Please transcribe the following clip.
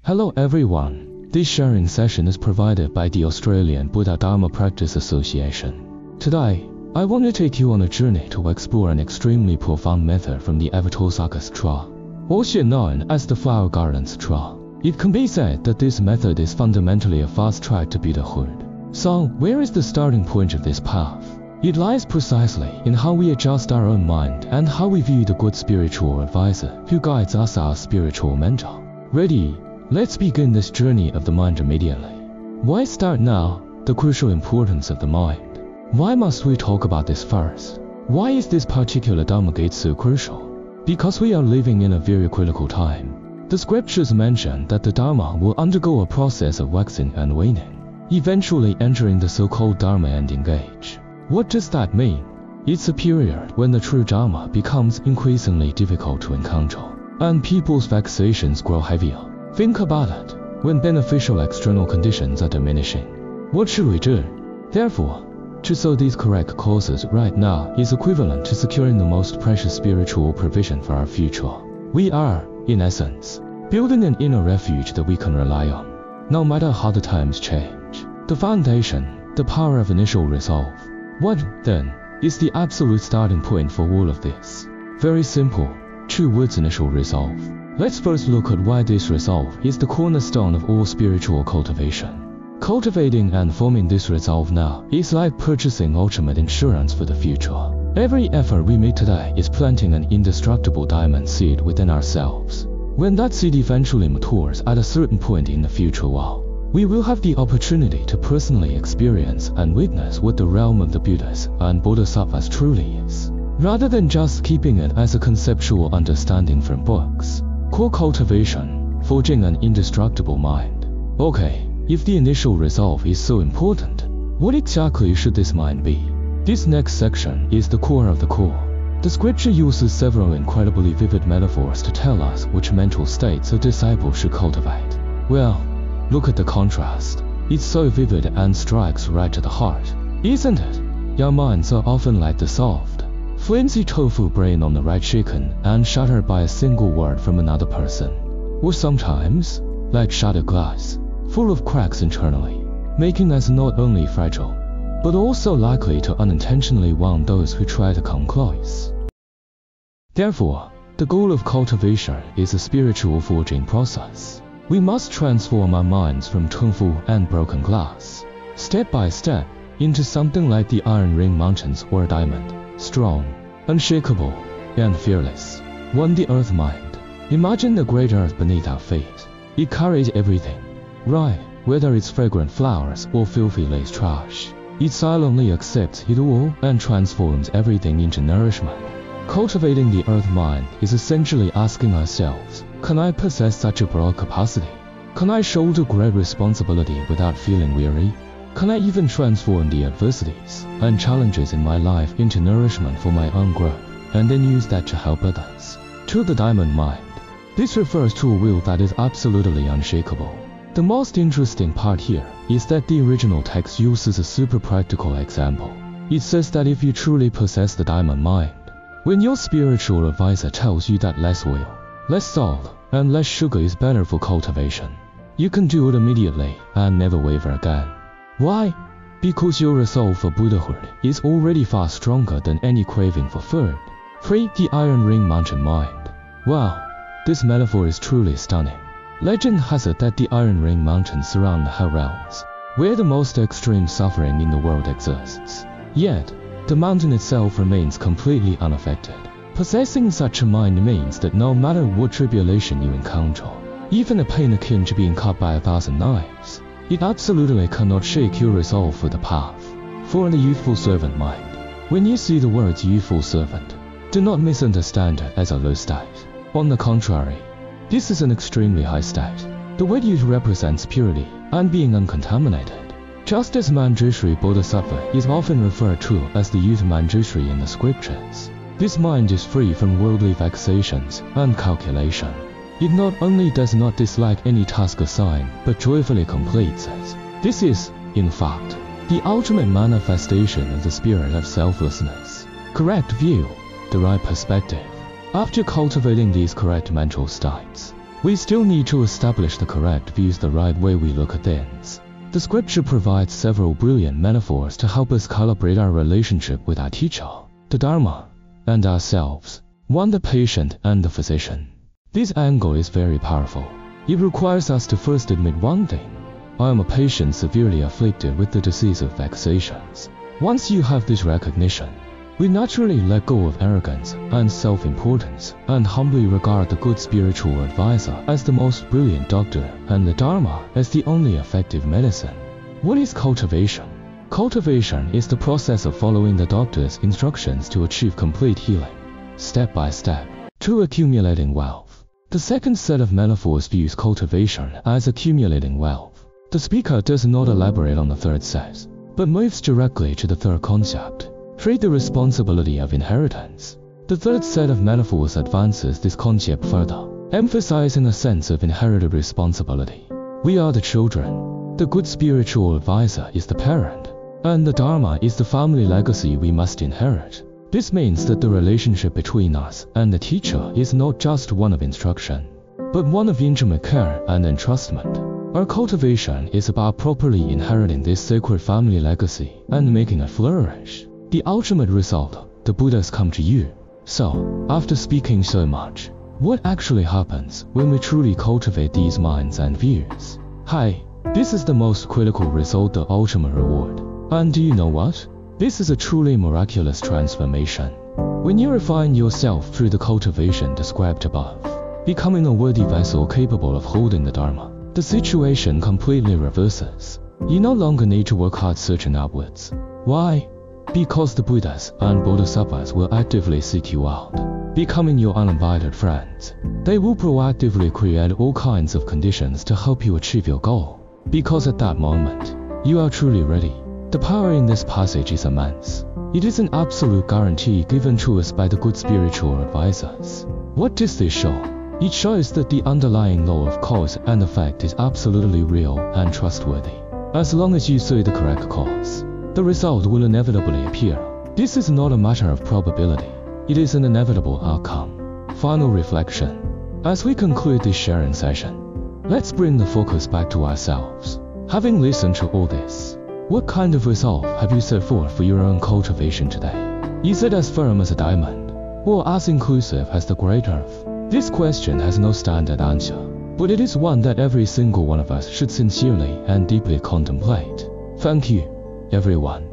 Hello everyone, this sharing session is provided by the Australian Buddha Dharma Practice Association. Today, I want to take you on a journey to explore an extremely profound method from the Avataṃsaka Sutra, also known as the Flower Garden Sutra. It can be said that this method is fundamentally a fast track to Buddhahood. So, where is the starting point of this path? It lies precisely in how we adjust our own mind and how we view the good spiritual advisor who guides us, our spiritual mentor. Ready? Let's begin this journey of the mind immediately. Why start now? The crucial importance of the mind. Why must we talk about this first? Why is this particular Dharma gate so crucial? Because we are living in a very critical time. The scriptures mention that the Dharma will undergo a process of waxing and waning, eventually entering the so-called Dharma ending age. What does that mean? It's a period when the true Dharma becomes increasingly difficult to encounter, and people's vexations grow heavier. Think about it. When beneficial external conditions are diminishing, what should we do? Therefore, to sow these correct causes right now is equivalent to securing the most precious spiritual provision for our future. We are, in essence, building an inner refuge that we can rely on, no matter how the times change. The foundation, the power of initial resolve. What, then, is the absolute starting point for all of this? Very simple. 2 words: initial resolve. Let's first look at why this resolve is the cornerstone of all spiritual cultivation. Cultivating and forming this resolve now is like purchasing ultimate insurance for the future. Every effort we make today is planting an indestructible diamond seed within ourselves. When that seed eventually matures at a certain point in the future, we will have the opportunity to personally experience and witness what the realm of the Buddhas and Bodhisattvas truly is, rather than just keeping it as a conceptual understanding from books. Core cultivation, forging an indestructible mind. Okay, if the initial resolve is so important, what exactly should this mind be? This next section is the core of the core. The scripture uses several incredibly vivid metaphors to tell us which mental states a disciple should cultivate. Well, look at the contrast. It's so vivid and strikes right to the heart, isn't it? Young minds are often like the soft, flimsy tofu brain on the right shaken and shattered by a single word from another person. Or sometimes, like shattered glass, full of cracks internally, making us not only fragile, but also likely to unintentionally wound those who try to come close. Therefore, the goal of cultivation is a spiritual forging process. We must transform our minds from tofu and broken glass, step by step, into something like the iron ring mountains or a diamond, strong, unshakable, and fearless. One, the earth mind. Imagine the great earth beneath our feet. It carries everything, right? Whether it's fragrant flowers or filthy lace trash. It silently accepts it all and transforms everything into nourishment. Cultivating the earth mind is essentially asking ourselves, can I possess such a broad capacity? Can I shoulder great responsibility without feeling weary? Can I even transform the adversities and challenges in my life into nourishment for my own growth, and then use that to help others? To the diamond mind. This refers to a will that is absolutely unshakable. The most interesting part here is that the original text uses a super practical example. It says that if you truly possess the diamond mind, when your spiritual advisor tells you that less oil, less salt, and less sugar is better for cultivation, you can do it immediately and never waver again. Why? Because your resolve for Buddhahood is already far stronger than any craving for food. 3. The iron ring mountain mind. Wow, this metaphor is truly stunning. Legend has it that the iron ring mountains surround the hell realms, where the most extreme suffering in the world exists. Yet, the mountain itself remains completely unaffected. Possessing such a mind means that no matter what tribulation you encounter, even a pain akin to being cut by 1,000 knives, it absolutely cannot shake your resolve for the path. 4. The youthful servant mind. When you see the words youthful servant, do not misunderstand it as a low state. On the contrary, this is an extremely high state. The word youth represents purity and being uncontaminated. Just as Manjushri Bodhisattva is often referred to as the youth Manjushri in the scriptures, this mind is free from worldly vexations and calculation. It not only does not dislike any task assigned, but joyfully completes it. This is, in fact, the ultimate manifestation of the spirit of selflessness. Correct view, the right perspective. After cultivating these correct mental states, we still need to establish the correct views, the right way we look at things. The scripture provides several brilliant metaphors to help us calibrate our relationship with our teacher, the Dharma, and ourselves. 1. The patient and the physician. This angle is very powerful. It requires us to first admit one thing. I am a patient severely afflicted with the disease of vexations. Once you have this recognition, we naturally let go of arrogance and self-importance and humbly regard the good spiritual advisor as the most brilliant doctor and the Dharma as the only effective medicine. What is cultivation? Cultivation is the process of following the doctor's instructions to achieve complete healing, step by step, through accumulating wealth. The second set of metaphors views cultivation as accumulating wealth. The speaker does not elaborate on the third set, but moves directly to the third concept. Treat the responsibility of inheritance. The third set of metaphors advances this concept further, emphasizing a sense of inherited responsibility. We are the children. The good spiritual advisor is the parent, and the Dharma is the family legacy we must inherit. This means that the relationship between us and the teacher is not just one of instruction, but one of intimate care and entrustment. Our cultivation is about properly inheriting this sacred family legacy and making it flourish. The ultimate result, the Buddhas come to you. So, after speaking so much, what actually happens when we truly cultivate these minds and views? Hi, this is the most critical result, the ultimate reward. And do you know what? This is a truly miraculous transformation. When you refine yourself through the cultivation described above, becoming a worthy vessel capable of holding the Dharma, the situation completely reverses. You no longer need to work hard searching upwards. Why? Because the Buddhas and Bodhisattvas will actively seek you out, becoming your uninvited friends. They will proactively create all kinds of conditions to help you achieve your goal. Because at that moment, you are truly ready. The power in this passage is immense. It is an absolute guarantee given to us by the good spiritual advisors. What does this show? It shows that the underlying law of cause and effect is absolutely real and trustworthy. As long as you sow the correct cause, the result will inevitably appear. This is not a matter of probability. It is an inevitable outcome. Final reflection. As we conclude this sharing session, let's bring the focus back to ourselves. Having listened to all this, what kind of resolve have you set forth for your own cultivation today? Is it as firm as a diamond, or as inclusive as the great earth? This question has no standard answer, but it is one that every single one of us should sincerely and deeply contemplate. Thank you, everyone.